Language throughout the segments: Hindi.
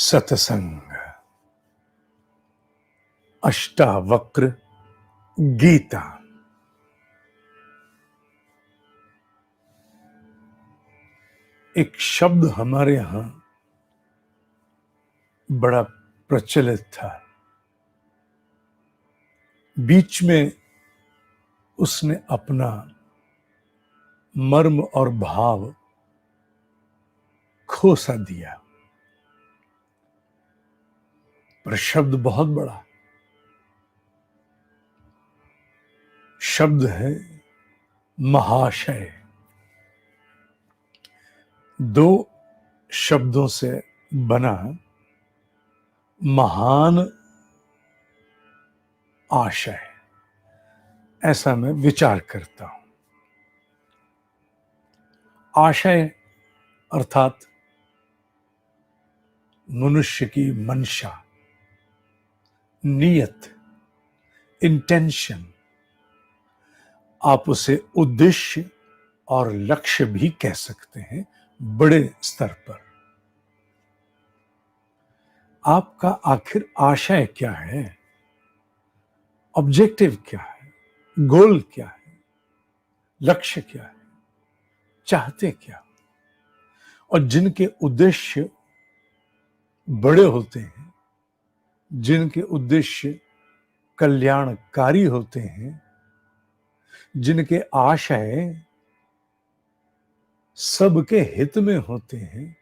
सत्संग, अष्टावक्र गीता। एक शब्द हमारे यहां बड़ा प्रचलित था, बीच में उसने अपना मर्म और भाव खो सा दिया, पर शब्द बहुत बड़ा शब्द है। महाशय दो शब्दों से बना महान आशय, ऐसा मैं विचार करता हूं। आशय अर्थात मनुष्य की मंशा, नियत, इंटेंशन। आप उसे उद्देश्य और लक्ष्य भी कह सकते हैं। बड़े स्तर पर आपका आखिर आशय क्या है, ऑब्जेक्टिव क्या है, गोल क्या है, लक्ष्य क्या है, चाहते क्या। और जिनके उद्देश्य बड़े होते हैं, जिनके उद्देश्य कल्याणकारी होते हैं, जिनके आशय सबके हित में होते हैं,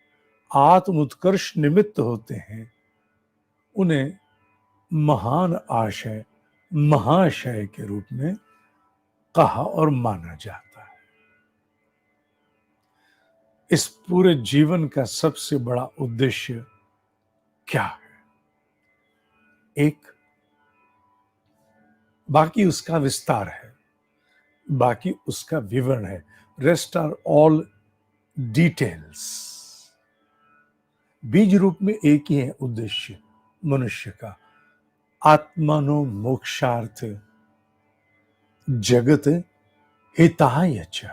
आत्म उत्कर्ष निमित्त होते हैं, उन्हें महान आशय, महाशय के रूप में कहा और माना जाता है। इस पूरे जीवन का सबसे बड़ा उद्देश्य क्या है? एक, बाकी उसका विस्तार है, बाकी उसका विवरण है। Rest are all details. बीज रूप में एक ही है उद्देश्य मनुष्य का, आत्मानो मोक्षार्थ जगत हिताय च।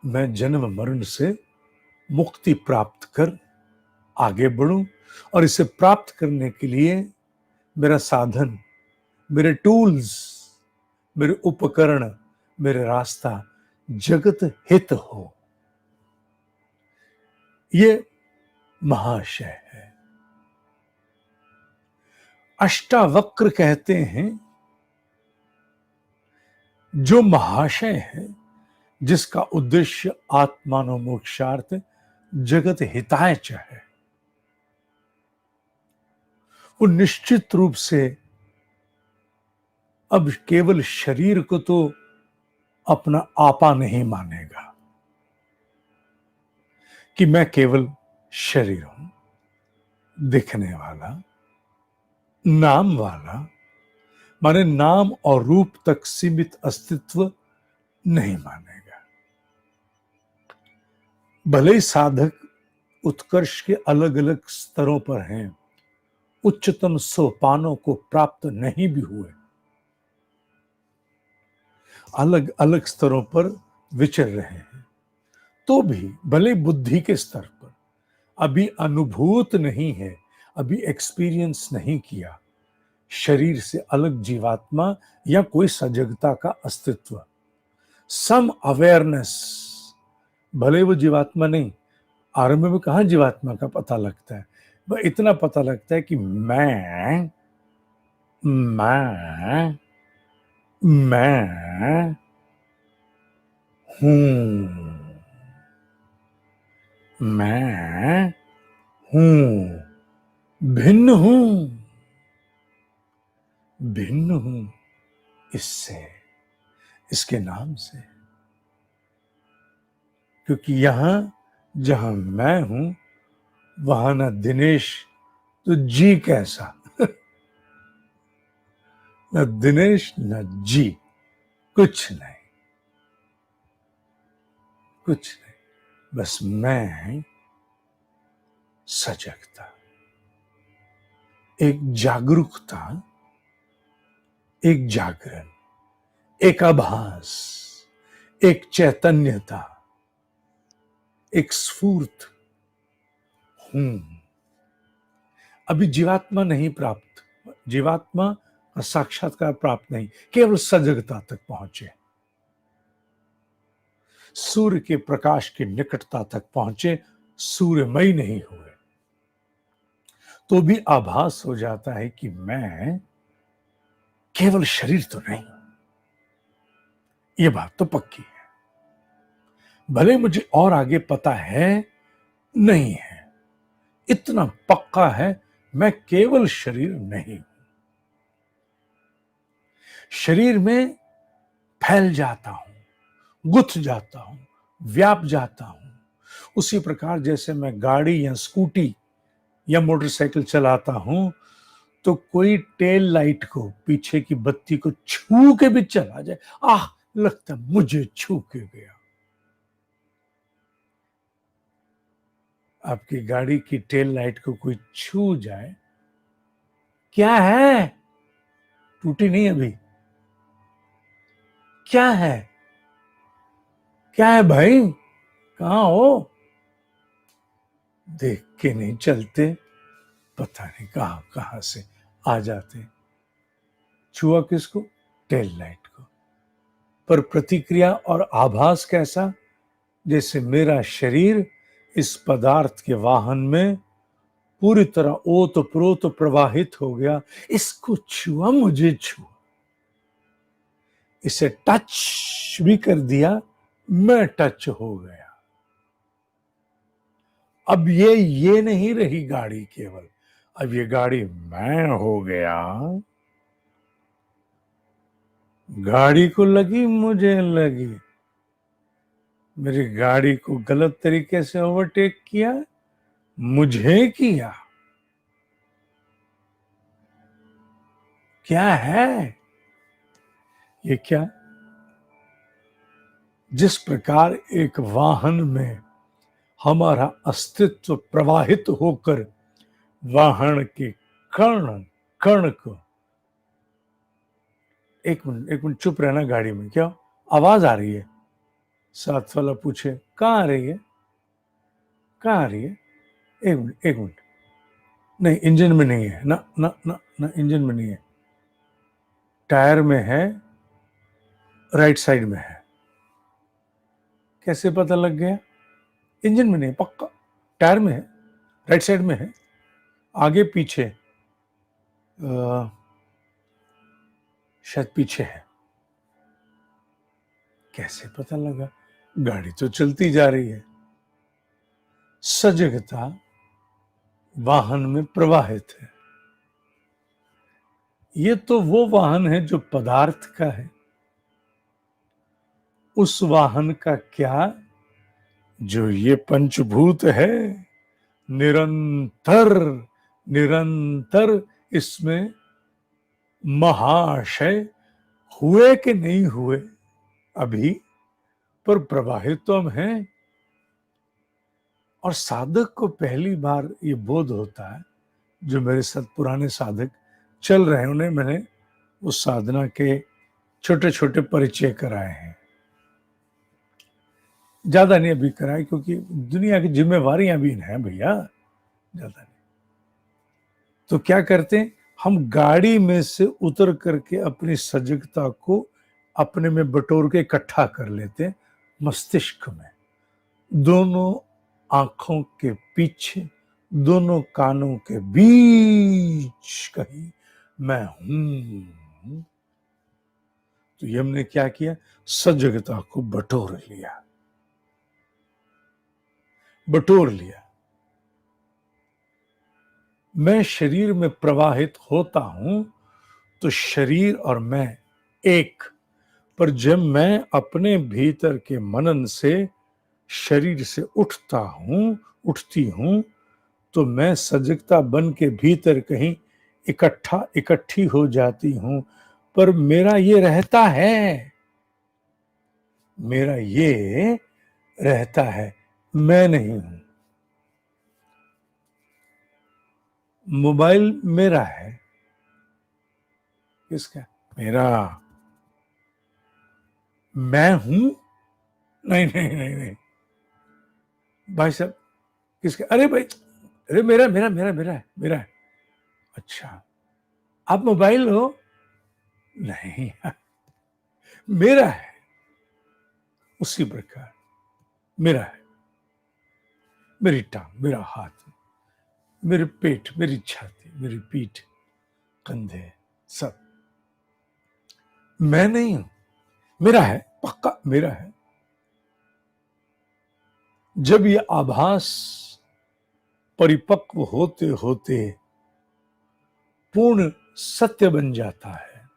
मैं जन्म मरण से मुक्ति प्राप्त कर आगे बढ़ूं, और इसे प्राप्त करने के लिए मेरा साधन, मेरे टूल्स, मेरे उपकरण, मेरे रास्ता जगत हित हो, ये महाशय है। अष्टावक्र कहते हैं जो महाशय है, जिसका उद्देश्य आत्मानो मोक्षार्थ जगत हिताय च है, वो निश्चित रूप से अब केवल शरीर को तो अपना आपा नहीं मानेगा कि मैं केवल शरीर हूं, दिखने वाला, नाम वाला, माने नाम और रूप तक सीमित अस्तित्व नहीं मानेगा। भले ही साधक उत्कर्ष के अलग अलग स्तरों पर हैं, उच्चतम सोपानों को प्राप्त नहीं भी हुए, अलग अलग स्तरों पर विचर रहे हैं, तो भी भले बुद्धि के स्तर पर अभी अनुभूत नहीं है, अभी एक्सपीरियंस नहीं किया शरीर से अलग जीवात्मा या कोई सजगता का अस्तित्व, सम अवेयरनेस। भले वो जीवात्मा नहीं, आरंभ में कहां जीवात्मा का पता लगता है, वह इतना पता लगता है कि मैं हूं, मैं हूं, भिन्न हूं, भिन्न हूं इससे, इसके नाम से। क्योंकि यहां जहां मैं हूं, वहां ना दिनेश तो जी कैसा, न दिनेश न जी, कुछ नहीं, कुछ नहीं, बस मैं सजगता, एक जागरूकता, एक जागरण, एक आभास, एक चैतन्यता, एक स्फूर्त हूं। अभी जीवात्मा नहीं प्राप्त, जीवात्मा का साक्षात्कार प्राप्त नहीं, केवल सजगता तक पहुंचे, सूर्य के प्रकाश की निकटता तक पहुंचे, सूर्यमय नहीं हुए, तो भी आभास हो जाता है कि मैं केवल शरीर तो नहीं। ये बात तो पक्की है, भले मुझे और आगे पता है नहीं है, इतना पक्का है मैं केवल शरीर नहीं हूं। शरीर में फैल जाता हूं, गुथ जाता हूं, व्याप जाता हूं। उसी प्रकार जैसे मैं गाड़ी या स्कूटी या मोटरसाइकिल चलाता हूं, तो कोई टेल लाइट को, पीछे की बत्ती को छू के भी चला जाए, आह लगता मुझे छू के गया। आपकी गाड़ी की टेल लाइट को कोई छू जाए, क्या है, टूटी नहीं अभी, क्या है, क्या है भाई, कहां हो, देख के नहीं चलते, पता नहीं कहां कहां से आ जाते। छुआ किसको, टेल लाइट को, पर प्रतिक्रिया और आभास कैसा, जैसे मेरा शरीर इस पदार्थ के वाहन में पूरी तरह ओत प्रोत प्रवाहित हो गया। इसको छुआ, मुझे छुआ, इसे टच भी कर दिया, मैं टच हो गया। अब ये नहीं रही गाड़ी केवल, अब ये गाड़ी मैं हो गया। गाड़ी को लगी, मुझे लगी, मेरी गाड़ी को गलत तरीके से ओवरटेक किया, मुझे किया। क्या है ये, क्या, जिस प्रकार एक वाहन में हमारा अस्तित्व प्रवाहित होकर वाहन के कण कण को, एक मिनट चुप रहना गाड़ी में, क्या आवाज आ रही है, साथ वाला पूछे कहाँ आ रही है, कहाँ आ रही है, एक मिनट एक मिनट, नहीं इंजन में नहीं है ना, ना ना ना इंजन में नहीं है, टायर में है, राइट साइड में है। कैसे पता लग गया, इंजन में नहीं, पक्का टायर में है, राइट साइड में है, आगे पीछे शायद पीछे है। कैसे पता लगा, गाड़ी तो चलती जा रही है। सजगता वाहन में प्रवाहित है। ये तो वो वाहन है जो पदार्थ का है, उस वाहन का क्या जो ये पंचभूत है, निरंतर निरंतर इसमें महाशय हुए कि नहीं हुए अभी, पर प्रवाहित तो हम हैं। और साधक को पहली बार ये बोध होता है, जो मेरे साथ पुराने साधक चल रहे हैं उन्हें मैंने उस साधना के छोटे छोटे परिचय कराए हैं, ज्यादा नहीं अभी कराए, क्योंकि दुनिया की जिम्मेवारियां भी हैं भैया, ज्यादा नहीं। तो क्या करते हैं, हम गाड़ी में से उतर करके अपनी सजगता को अपने में बटोर के इकट्ठा कर लेते हैं, मस्तिष्क में, दोनों आंखों के पीछे, दोनों कानों के बीच कहीं मैं हूं। तो ये हमने क्या किया, सजगता को बटोर लिया, बटोर लिया। मैं शरीर में प्रवाहित होता हूं तो शरीर और मैं एक, पर जब मैं अपने भीतर के मनन से शरीर से उठता हूं, उठती हूं, तो मैं सजगता बन के भीतर कहीं इकट्ठी हो जाती हूं, पर मेरा ये रहता है, मेरा ये रहता है, मैं नहीं हूं। मोबाइल मेरा है, किसका, मेरा, मैं हूं, नहीं नहीं नहीं नहीं, भाई साहब किसके, अरे भाई, अरे मेरा मेरा मेरा मेरा है, मेरा है। अच्छा, आप मोबाइल हो? नहीं, मेरा है। उसी प्रकार मेरा है, मेरी टांग, मेरा हाथ, मेरे पेट, मेरी छाती, मेरी पीठ, कंधे, सब मैं नहीं हूं, मेरा है, पक्का मेरा है। जब ये आभास परिपक्व होते होते पूर्ण सत्य बन जाता है,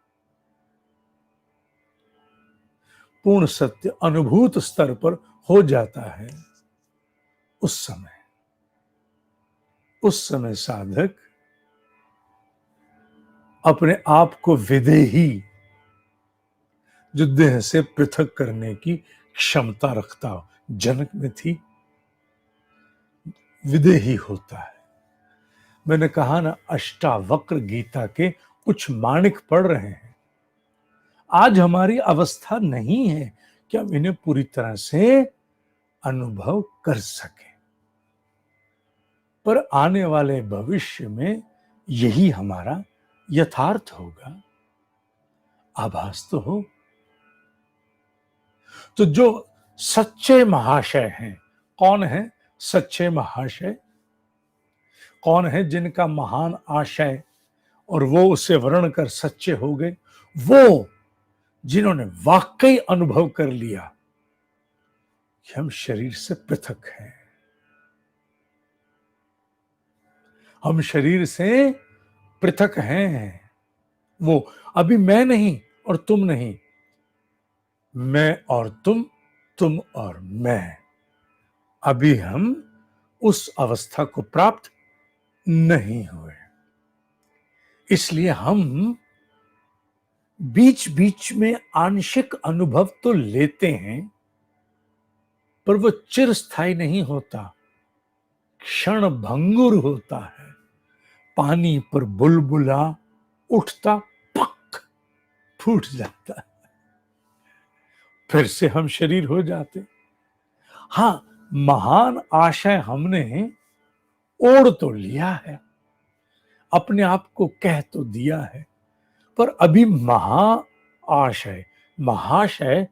पूर्ण सत्य अनुभूत स्तर पर हो जाता है, उस समय साधक अपने आप को विदेही, जो देह से पृथक करने की क्षमता रखता हो, जनक में थी, विदेही होता है। मैंने कहा ना, अष्टावक्र गीता के कुछ माणिक पढ़ रहे हैं। आज हमारी अवस्था नहीं है कि हम इन्हें पूरी तरह से अनुभव कर सके, पर आने वाले भविष्य में यही हमारा यथार्थ होगा। आभास तो हो। तो जो सच्चे महाशय हैं, कौन है सच्चे महाशय? कौन है जिनका महान आशय और वो उसे वर्ण कर सच्चे हो गए? वो जिन्होंने वाकई अनुभव कर लिया कि हम शरीर से पृथक हैं, हम शरीर से पृथक हैं। वो अभी मैं नहीं और तुम नहीं, मैं और तुम और मैं, अभी हम उस अवस्था को प्राप्त नहीं हुए। इसलिए हम बीच बीच में आंशिक अनुभव तो लेते हैं, पर वो चिरस्थायी नहीं होता, क्षण भंगुर होता है। पानी पर बुलबुला उठता, पक फूट जाता, फिर से हम शरीर हो जाते। हाँ, महान आशय हमने ओढ़ तो लिया है, अपने आप को कह तो दिया है, पर अभी महाशय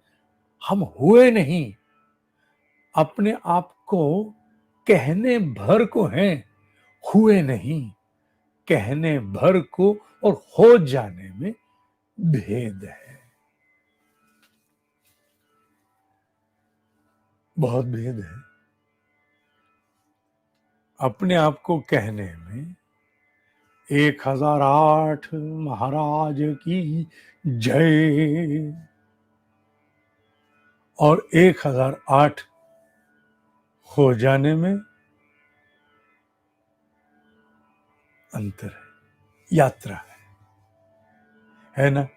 हम हुए नहीं। अपने आप को कहने भर को हैं, हुए नहीं। कहने भर को और हो जाने में भेद है, बहुत भेद है। अपने आप को कहने में 1008 महाराज की जय और 1008 हो जाने में अंतर है, यात्रा है ना।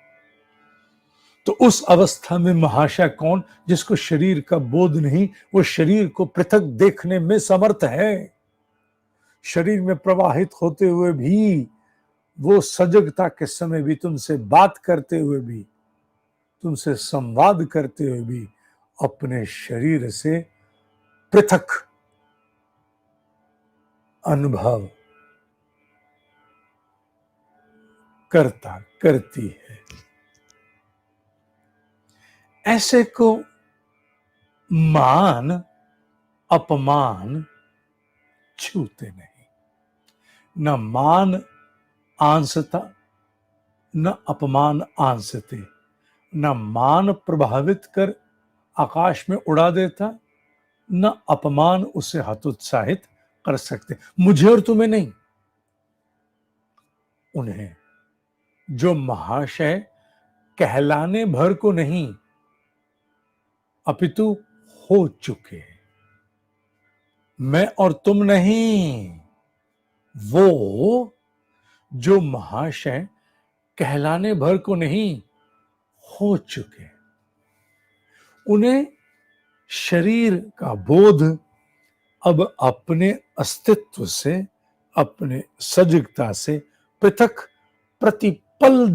तो उस अवस्था में महाशय कौन? जिसको शरीर का बोध नहीं, वो शरीर को पृथक देखने में समर्थ है। शरीर में प्रवाहित होते हुए भी, वो सजगता के समय भी, तुमसे बात करते हुए भी, तुमसे संवाद करते हुए भी अपने शरीर से पृथक अनुभव करती है। ऐसे को मान अपमान छूते नहीं। न मान आंसता, न अपमान आंसते। न मान प्रभावित कर आकाश में उड़ा देता, न अपमान उसे हतोत्साहित कर सकते। मुझे और तुम्हें नहीं, उन्हें, जो महाशय कहलाने भर को नहीं अपितु हो चुके। मैं और तुम नहीं, वो जो महाशय कहलाने भर को नहीं हो चुके। उन्हें शरीर का बोध अब अपने अस्तित्व से, अपने सजगता से पृथक प्रतिपल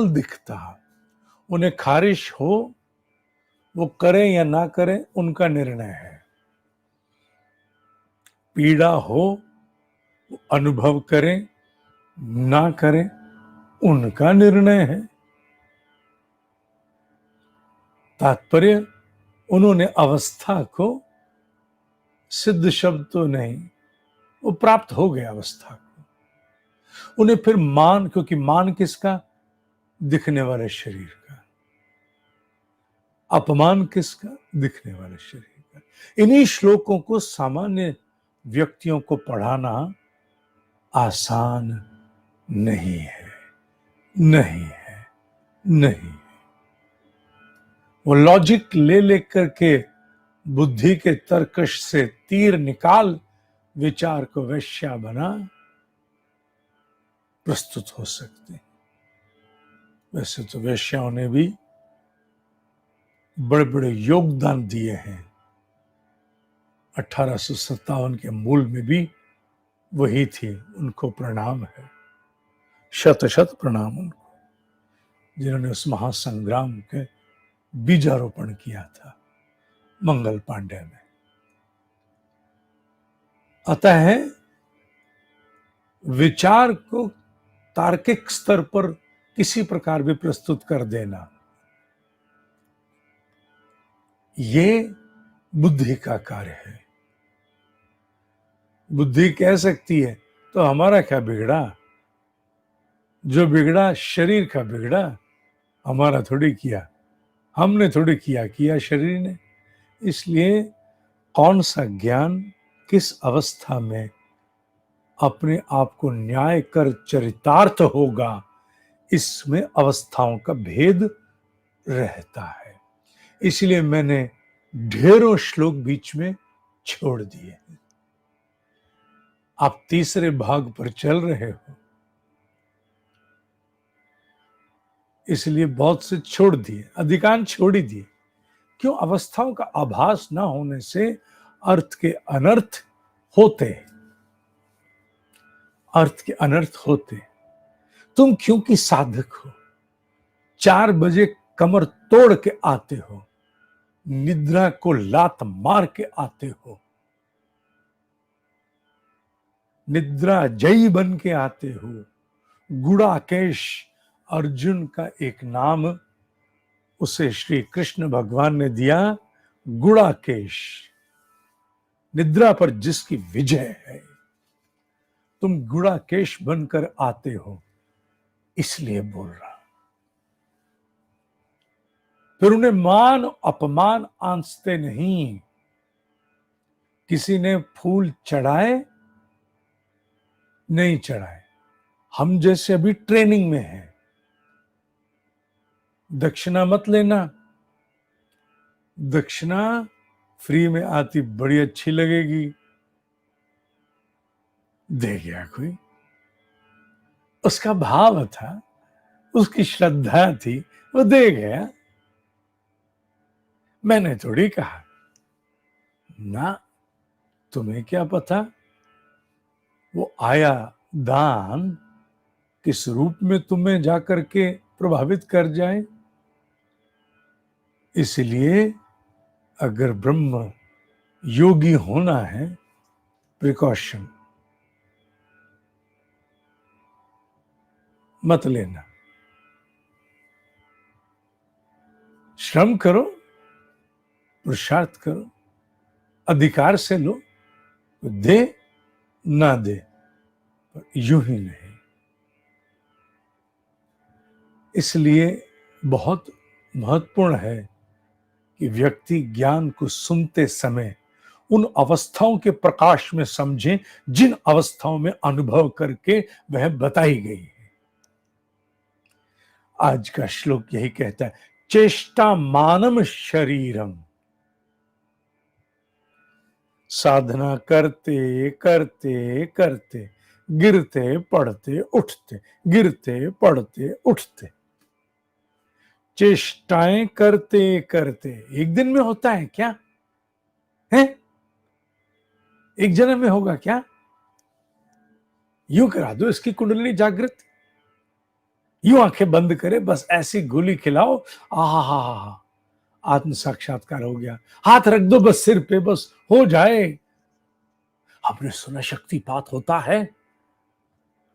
दिखता। उन्हें खारिश हो वो करें या ना करें उनका निर्णय है। पीड़ा हो, अनुभव करें ना करें उनका निर्णय है। तात्पर्य, उन्होंने अवस्था को, सिद्ध शब्द तो नहीं, वो प्राप्त हो गया अवस्था को। उन्हें फिर मान, क्योंकि मान किसका? दिखने वाले शरीर का। अपमान किसका? दिखने वाले शरीर का। इन्हीं श्लोकों को सामान्य व्यक्तियों को पढ़ाना आसान नहीं है, नहीं है, नहीं। वो लॉजिक ले लेकर के, बुद्धि के तर्कश से तीर निकाल विचार को वेश्या बना प्रस्तुत हो सकते। वैसे तो वेश्याओं ने भी बड़े बड़े योगदान दिए हैं। 1857 के मूल में भी वही थी, उनको प्रणाम है, शत शत प्रणाम उनको, जिन्होंने उस महासंग्राम के बीजारोपण किया था मंगल पांडे में। अतः विचार को तार्किक स्तर पर किसी प्रकार भी प्रस्तुत कर देना, ये बुद्धि का कार्य है। बुद्धि कह सकती है तो हमारा क्या बिगड़ा, जो बिगड़ा शरीर का बिगड़ा, हमारा थोड़ी किया, हमने थोड़ी किया शरीर ने। इसलिए कौन सा ज्ञान किस अवस्था में अपने आप को न्याय कर चरितार्थ होगा, इसमें अवस्थाओं का भेद रहता है। इसलिए मैंने ढेरों श्लोक बीच में छोड़ दिए। आप तीसरे भाग पर चल रहे हो, इसलिए बहुत से छोड़ दिए, अधिकांश छोड़ ही दिए। क्यों? अवस्थाओं का आभास न होने से अर्थ के अनर्थ होते, अर्थ के अनर्थ होते। तुम क्योंकि साधक हो, 4 बजे कमर तोड़ के आते हो, निद्रा को लात मार के आते हो, निद्रा जयी बन के आते हो। गुड़ाकेश अर्जुन का एक नाम उसे श्री कृष्ण भगवान ने दिया, गुड़ाकेश, निद्रा पर जिसकी विजय है। तुम गुड़ाकेश बनकर आते हो, इसलिए बोल रहा। फिर उन्हें मान अपमान आंचते नहीं। किसी ने फूल चढ़ाए नहीं चढ़ाए, हम जैसे अभी ट्रेनिंग में हैं, दक्षिणा मत लेना। दक्षिणा फ्री में आती बड़ी अच्छी लगेगी, दे गया कोई, उसका भाव था, उसकी श्रद्धा थी, वो दे गया। मैंने थोड़ी कहा ना, तुम्हें क्या पता वो आया दान किस रूप में तुम्हें जाकर के प्रभावित कर जाए। इसलिए अगर ब्रह्म योगी होना है, प्रिकॉशन मत लेना, श्रम करो, पुरुषार्थ करो, अधिकार से लो, दे ना दे, पर यूं ही नहीं। इसलिए बहुत महत्वपूर्ण है कि व्यक्ति ज्ञान को सुनते समय उन अवस्थाओं के प्रकाश में समझे जिन अवस्थाओं में अनुभव करके वह बताई गई है। आज का श्लोक यही कहता है, चेष्टा मानम शरीरम। साधना करते करते करते, गिरते पड़ते उठते, गिरते पड़ते उठते, चेष्टाएं करते करते। एक दिन में होता है क्या? है एक जन्म में होगा क्या? यूं करा दो इसकी कुंडलिनी जागृत, यूं आंखें बंद करे, बस ऐसी गोली खिलाओ, आहा, आत्म साक्षात्कार हो गया, हाथ रख दो बस सिर पे, बस हो जाए। आपने सुना शक्तिपात होता है?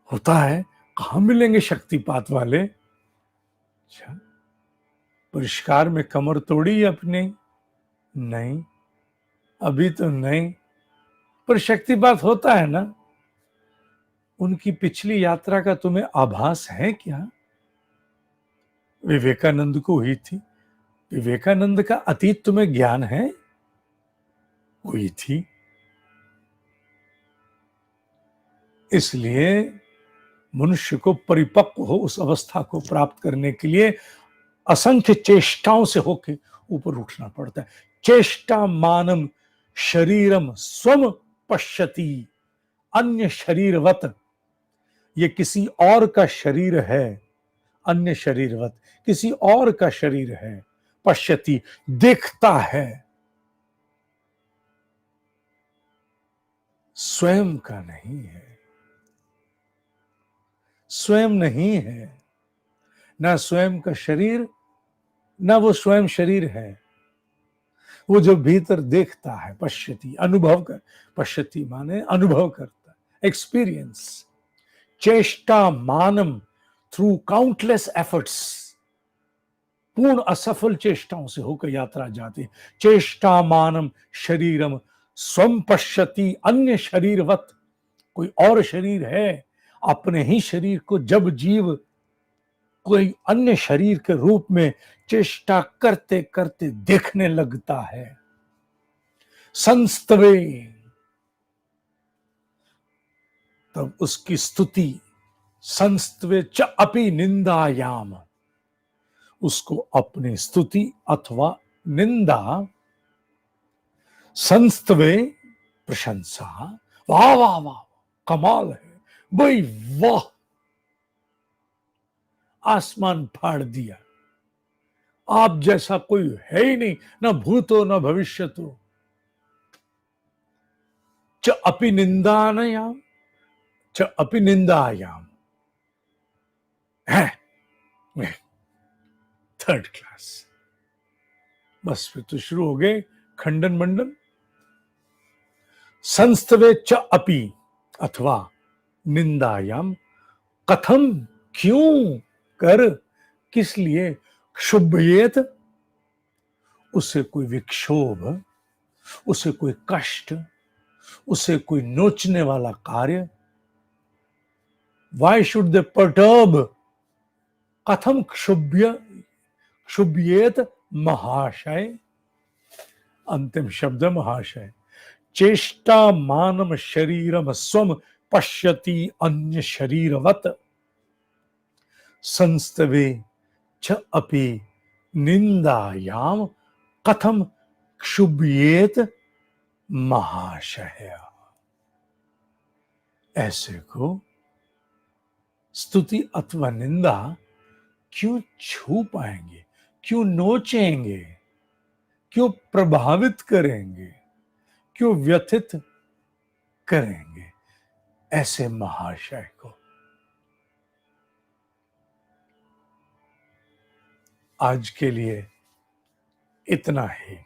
होता है। कहां मिलेंगे शक्तिपात वाले? अच्छा, परिष्कार में कमर तोड़ी अपनी? नहीं, अभी तो नहीं, पर शक्तिपात होता है ना। उनकी पिछली यात्रा का तुम्हें आभास है क्या? विवेकानंद को हुई थी। विवेकानंद का अतीत तुम्हें ज्ञान है? हुई थी। इसलिए मनुष्य को परिपक्व हो उस अवस्था को प्राप्त करने के लिए असंख्य चेष्टाओं से होके ऊपर उठना पड़ता है। चेष्टा मानम शरीरम स्वम पश्यति अन्य शरीरवत। ये किसी और का शरीर है, अन्य शरीरवत, किसी और का शरीर है। पश्यति, देखता है, स्वयं का नहीं है। स्वयं नहीं है, ना स्वयं का शरीर, ना वो स्वयं शरीर है। वो जो भीतर देखता है, पश्यति, अनुभव कर, पश्यति माने अनुभव करता, एक्सपीरियंस। चेष्टा मानम, थ्रू काउंटलेस एफर्ट्स, पूर्ण असफल चेष्टाओं से होकर यात्रा जाती है। चेष्टा मानम शरीरम स्वम पश्यति अन्य शरीरवत। कोई और शरीर है? अपने ही शरीर को जब जीव कोई अन्य शरीर के रूप में चेष्टा करते करते देखने लगता है, संस्तवे, तब उसकी स्तुति, संस्तवे च अपि निंदायाम, उसको अपनी स्तुति अथवा निंदा, संस्तवे प्रशंसा, वाह वाह वाह, कमाल है भाई, वाह, आसमान फाड़ दिया, आप जैसा कोई है ही नहीं, ना भूत हो ना भविष्य हो। च अपि निंदायाम, च अपि निंदायाम है, थर्ड क्लास। बस फिर तो शुरू हो गए खंडन मंडन। संस्तवे च अपि अथवा निंदायाम, कथम, क्यों, कर, किस लिए, क्षुभ्येत, उसे कोई विक्षोभ, उसे कोई कष्ट, उसे कोई नोचने वाला कार्य। वाई शुड दे परटर्ब, कथम क्षुभ्येत महाशय, अंतिम शब्द महाशय। चेष्टा मानम शरीरम स्वम पश्यति अन्य शरीरवत, संस्तवे च अपि निंदायाम, कथम क्षुभ्येत महाशय। ऐसे को स्तुति अथवा निंदा क्यों छू पाएंगे, क्यों नोचेंगे, क्यों प्रभावित करेंगे, क्यों व्यथित करेंगे ऐसे महाशय को। आज के लिए इतना ही।